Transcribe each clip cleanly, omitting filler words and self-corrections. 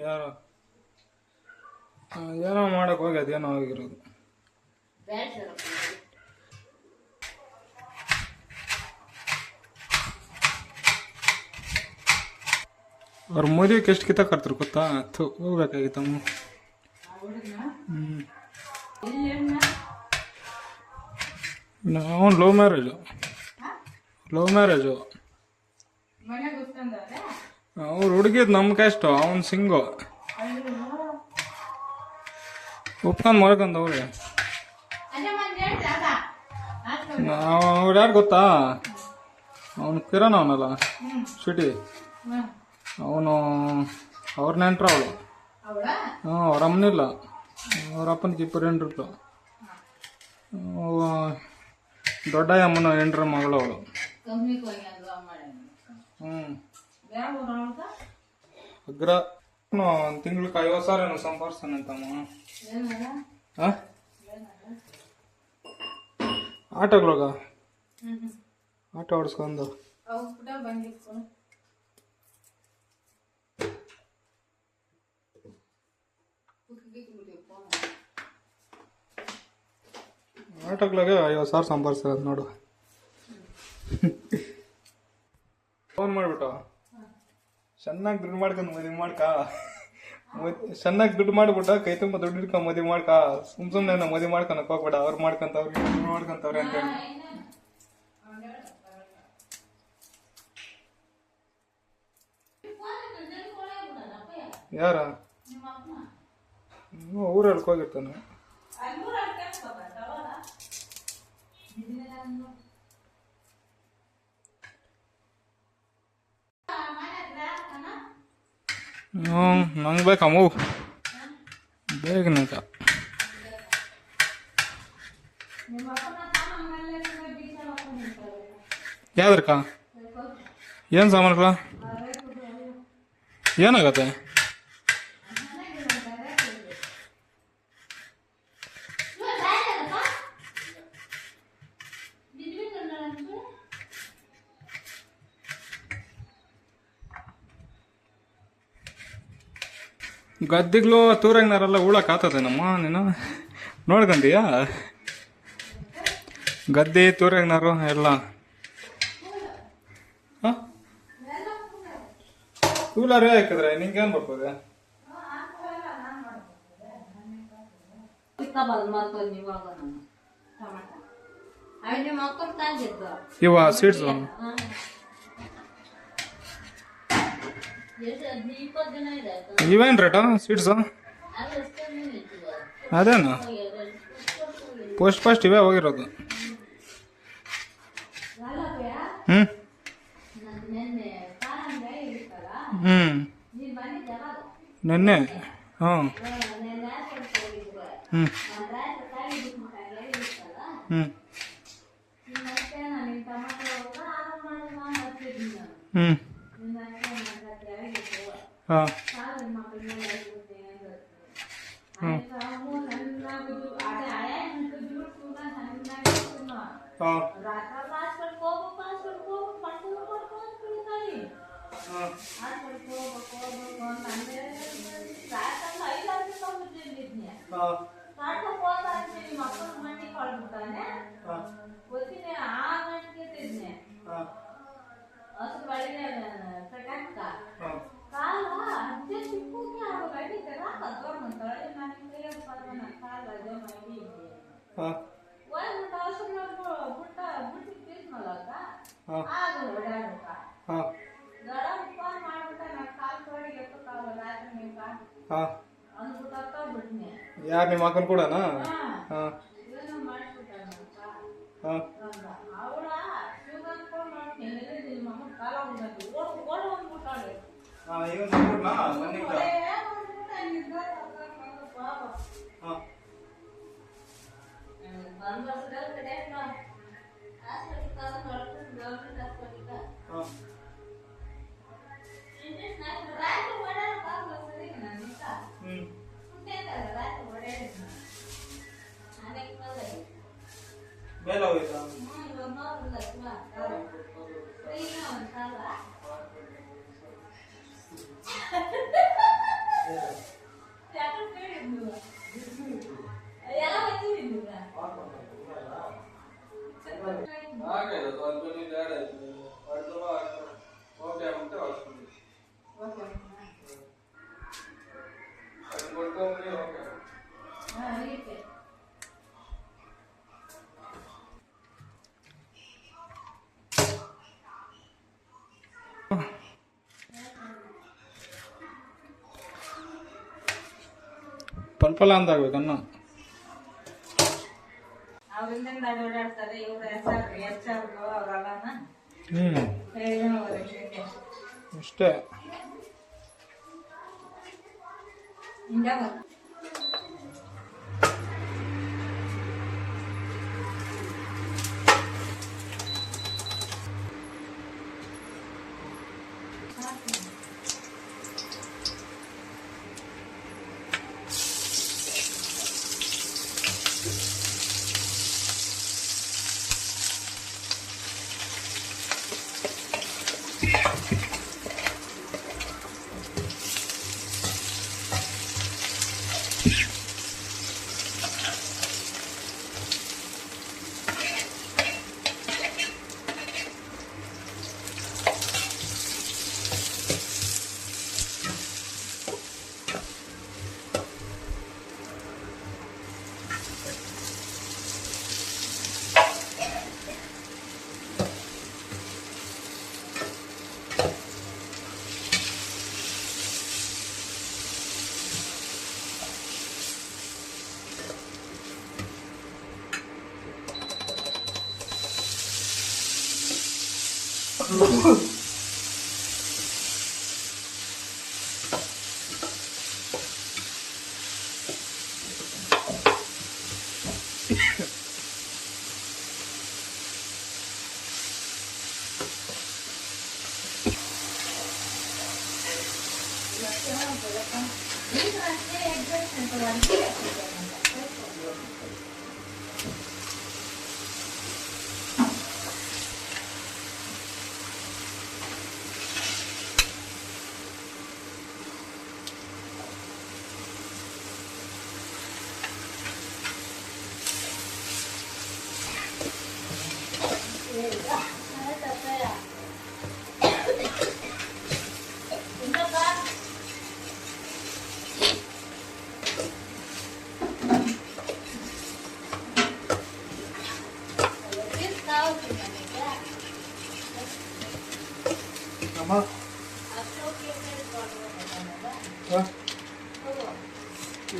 ಯಾರೋ ಏನೋ ಮಾಡಕ್ ಹೋಗಿ ಅದೇನೋ ಆಗಿರೋದು. ಅವ್ರ ಮದುವೆಗೆ ಎಷ್ಟು ಕಿತ್ತಾಕರ್ತಾರೆ ಗೊತ್ತಾ? ಹೋಗ್ಬೇಕಾಗಿತ್ತಮ್ಮ. ಅವನು ಲವ್ ಮ್ಯಾರೇಜು. ಅವ್ರು ಹುಡುಗಿದ್ ನಮ್ ಕ್ಯಾಸ್ಟು, ಅವನ್ ಸಿಂಗು ಒಪ್ಕೊಂಡ್ ಮಾಡ್ಕೊಂಡವ್ರೆ. ಅವ್ರು ಯಾರು ಗೊತ್ತಾ? ಅವನು ಕಿರಣ್ ಅವನಲ್ಲ ಸಿಟಿ, ಅವನು ಅವ್ರ ನೆಂಟ್ರ ಅವಳು. ಅವ್ರ ಅಮ್ಮನಿಲ್ಲ, ಅವ್ರ ಅಪ್ಪನಿಗೆ ಇಬ್ಬರು ಹೆಂಡ್ರು. ದೊಡ್ಡ ಅಮ್ಮನ ಹೆಂಡ್ರ ಮಗಳು ಅವಳು. ಅಗ್ರ ಒಂದು ತಿಂಗ್ಳಿಗೆ 50,000 ಏನೋ ಸಂಪಾದಿಸ್ತಾನಂತಮ್ಮ. ಆಟೋಗಳಾಗ ಆಟೋ ಓಡಿಸ್ಕೊಂಡು ಆಟೋಗಳಾಗೆ 50,000 ಸಂಪಾದಿಸ್ತಾರೆ ನೋಡು. ಫೋನ್ ಮಾಡ್ಬಿಟ್ಟು ಚೆನ್ನಾಗಿ ದುಡ್ಡು ಮಾಡ್ಕೊಂಡು ಮದುವೆ ಮಾಡ್ಕ, ಚೆನ್ನಾಗಿ ದುಡ್ಡು ಮಾಡ್ಬಿಟ್ಟ ಕೈ ತುಂಬ ದುಡ್ಡು ಇಟ್ಕೊಂಡ್ ಮದುವೆ ಮಾಡ್ಕ. ಸುಮ್ನೆ ನಾವು ಮದುವೆ ಮಾಡ್ಕೊಳಕ್ ಹೋಗ್ಬೇಡ, ಅವ್ರು ಮಾಡ್ಕೊಂತವ್ರಿ ಮಾಡ್ಕೊಂತವ್ರಿ ಅಂತ ಹೇಳಿ. ಯಾರ ಊರಲ್ಲಿ ಹೋಗಿರ್ತಾನೆ. ನಂಗೆ ಬೇಕಮ್ಮ ಬೇಗ ನಂಗ. ಯಾವ್ದಕ್ಕ ಏನು ಸಾಮಾನುಗಳ ಏನಾಗತ್ತೆ? ಗದ್ದೆಗಳು ತೂರಂಗ್ನಾರೆಲ್ಲ ಉಳಕ್ ಆತದೇನಮ್ಮ ನೀನು ನೋಡ್ಕಂತೀಯಾ? ಗದ್ದೆ ತೂರಂಗ್ನಾರು ಎಲ್ಲ ಕೂಲರೇ ಹಾಕಿದ್ರೆ ನಿಂಗೇನು ಬರ್ತದೆ? ಇವ ಸೀಡ್ಸ್ ಇವೇನ್ ರೇಟಾ ಸೀಡ್ಸ್? ಅದೇನು ಫಸ್ಟ್ ಇವೇ ಹೋಗಿರೋದು. ನೆನ್ನೆ ಯಾರು ನಿಮ್ಮ ಅಕ್ಕನ ಕೂಡನಾ? ಬೇಲ ಹೋಯ್ತಾ? ಪಲ್ ಪಲ ಅಂತ ಆಗ್ಬೇಕು ಅನ್ನ. ಅಷ್ಟೇ.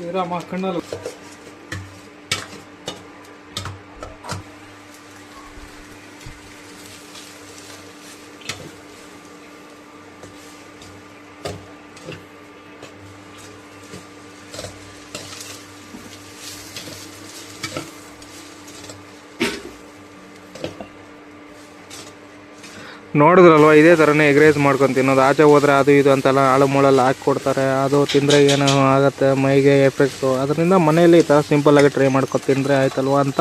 Era makan dulu. ನೋಡಿದ್ರಲ್ವ, ಇದೇ ಥರನೇ ಎಗ್ ರೈಸ್ ಮಾಡ್ಕೊಂಡು ತಿನ್ನೋದು. ಆಚೆ ಹೋದರೆ ಅದು ಇದು ಅಂತೆಲ್ಲ ಆಳು ಮೂಳೆಲ್ಲ ಹಾಕಿ ಕೊಡ್ತಾರೆ. ಅದು ತಿಂದರೆ ಏನೋ ಆಗುತ್ತೆ, ಮೈಗೆ ಎಫೆಕ್ಟು. ಅದರಿಂದ ಮನೆಯಲ್ಲಿ ಈ ಥರ ಸಿಂಪಲ್ಲಾಗಿ ಟ್ರೈ ಮಾಡ್ಕೊಂಡು ತಿಂದರೆ ಆಯ್ತಲ್ವ ಅಂತ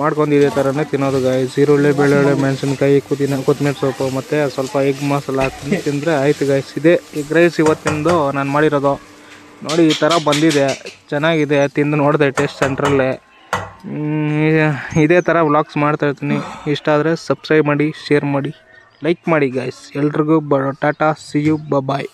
ಮಾಡ್ಕೊಂಡು ಇದೇ ಥರನೇ ತಿನ್ನೋದು ಗೈಸ್. ಈರುಳ್ಳಿ, ಬೆಳ್ಳುಳ್ಳಿ, ಮೆಣಸಿನ್ಕಾಯಿ, ಕೊತ್ತಂಬರಿ ಸೊಪ್ಪು ಮತ್ತು ಸ್ವಲ್ಪ ಎಗ್ ಮಸಾಲ ಹಾಕಿ ತಿಂದರೆ ಆಯ್ತು ಗೈಸ್. ಇದೇ ಎಗ್ ರೈಸ್ ಇವತ್ತಿಂದು ನಾನು ಮಾಡಿರೋದು. ನೋಡಿ ಈ ಥರ ಬಂದಿದೆ, ಚೆನ್ನಾಗಿದೆ. ತಿಂದು ನೋಡಿದೆ ಟೇಸ್ಟ್ ಸೆಂಟ್ರಲ್ಲೇ. ಇದೇ ಥರ ವ್ಲಾಗ್ಸ್ ಮಾಡ್ತಾಯಿರ್ತೀನಿ. ಇಷ್ಟ ಆದರೆ ಸಬ್ಸ್ಕ್ರೈಬ್ ಮಾಡಿ, ಶೇರ್ ಮಾಡಿ, ಲೈಕ್ ಮಾಡಿ ಗೈಸ್. ಎಲ್ರಿಗೂ ಟಾಟಾ, ಸಿ ಯು, ಬಾಯ್.